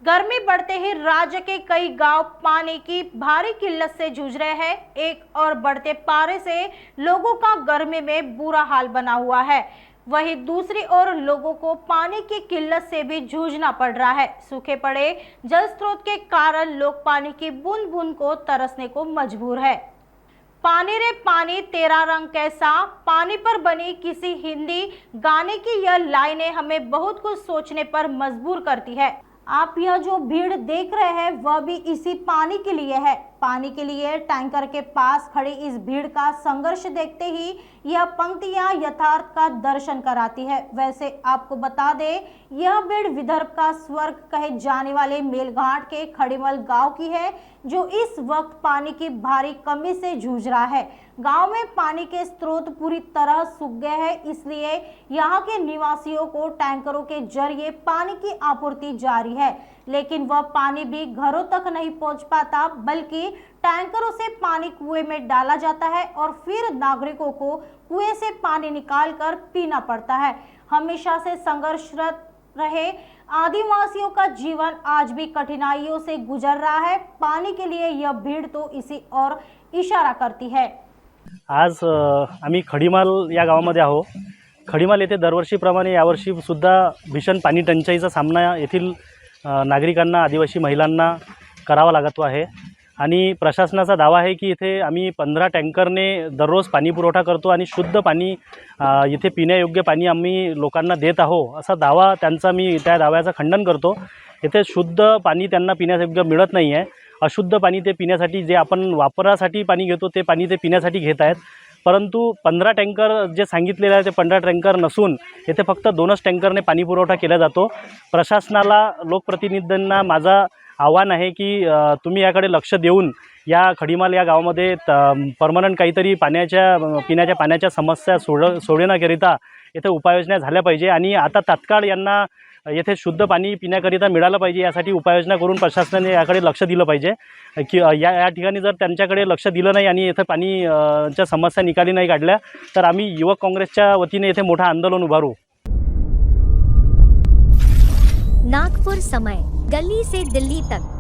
गर्मी बढ़ते ही राज्य के कई गांव पानी की भारी किल्लत से जूझ रहे हैं। एक और बढ़ते पारे से लोगों का गर्मी में बुरा हाल बना हुआ है, वहीं दूसरी ओर लोगों को पानी की किल्लत से भी जूझना पड़ रहा है। सूखे पड़े जल स्रोत के कारण लोग पानी की बूंद बूंद को तरसने को मजबूर है। पानी रे पानी तेरा रंग कैसा, पानी पर बनी किसी हिंदी गाने की यह लाइनें हमें बहुत कुछ सोचने पर मजबूर करती है। आप यह जो भीड़ देख रहे हैं वह भी इसी पानी के लिए है। पानी के लिए टैंकर के पास खड़ी इस भीड़ का संघर्ष देखते ही यह पंक्तियां यथार्थ का दर्शन कराती है। वैसे आपको बता दें, यह भीड़ विदर्भ का स्वर्ग कहे जाने वाले मेलघाट के खड़ीमल गांव की है, जो इस वक्त पानी की भारी कमी से जूझ रहा है। गांव में पानी के स्रोत पूरी तरह सूख गए हैं, इसलिए यहाँ के निवासियों को टैंकरों के जरिए पानी की आपूर्ति जारी है, लेकिन वह पानी भी घरों तक नहीं पहुंच पाता, बल्कि टैंकरों से पानी कुएं में डाला जाता है और फिर नागरिकों को कुएं से पानी निकालकर पीना पड़ता है। हमेशा से संघर्षरत रहे आदिवासियों का जीवन आज भी कठिनाइयों से गुजर रहा है। पानी के लिए यह भीड़ तो इसी और इशारा करती है। आज आम्ही खडीमाल या गावामध्ये आहो। खडीमाल येथे दरवर्षीप्रमाणे यावर्षी सुद्धा भीषण पाणी टंचाईचा सामना येथील नागरिकांना, आदिवासी महिलांना करावा लागतो आहे आणि प्रशासनाचा दावा आहे की इथे आम्ही 15 टँकरने दररोज पाणी पुरवठा करतो आणि शुद्ध पाणी इथे पिण्यायोग्य पाणी आम्ही लोकांना देत आहोत, असा दावा त्यांचा मी त्या दाव्याचं खंडन करतो। इथे शुद्ध पाणी त्यांना पिण्यायोग्य मिळत नाही आहे। अशुद्ध पाणी ते पिण्यासाठी, जे आपण वापरासाठी पाणी घेतो ते पाणी ते पिण्यासाठी घेत आहेत। परंतु 15 टँकर जे सांगितलेले आहे ते 15 टँकर नसून येथे फक्त 2च टँकरने पाणी पुरवठा केला जातो। प्रशासनाला, लोकप्रतिनिधींना माझा आव्हान आहे की तुम्ही याकडे लक्ष देऊन या खडीमाल या गावामध्ये परमनंट काहीतरी पिण्याच्या पाण्याच्या समस्या सोडवण्याकरिता येथे उपाययोजना झाल्या पाहिजे आणि आता तात्काळ यांना येथे शुद्ध पाणी पिण्याकरिता मिळालं पाहिजे। यासाठी उपाययोजना करून प्रशासनाने याकडे लक्ष दिलं पाहिजे की या ठिकाणी जर त्यांच्याकडे लक्ष दिलं नाही आणि येथे पाणीच्या समस्या निकाली नाही काढल्या तर आम्ही युवक काँग्रेसच्या वतीने येथे मोठा आंदोलन उभारू। नागपुर समय, गली से दिल्ली तक।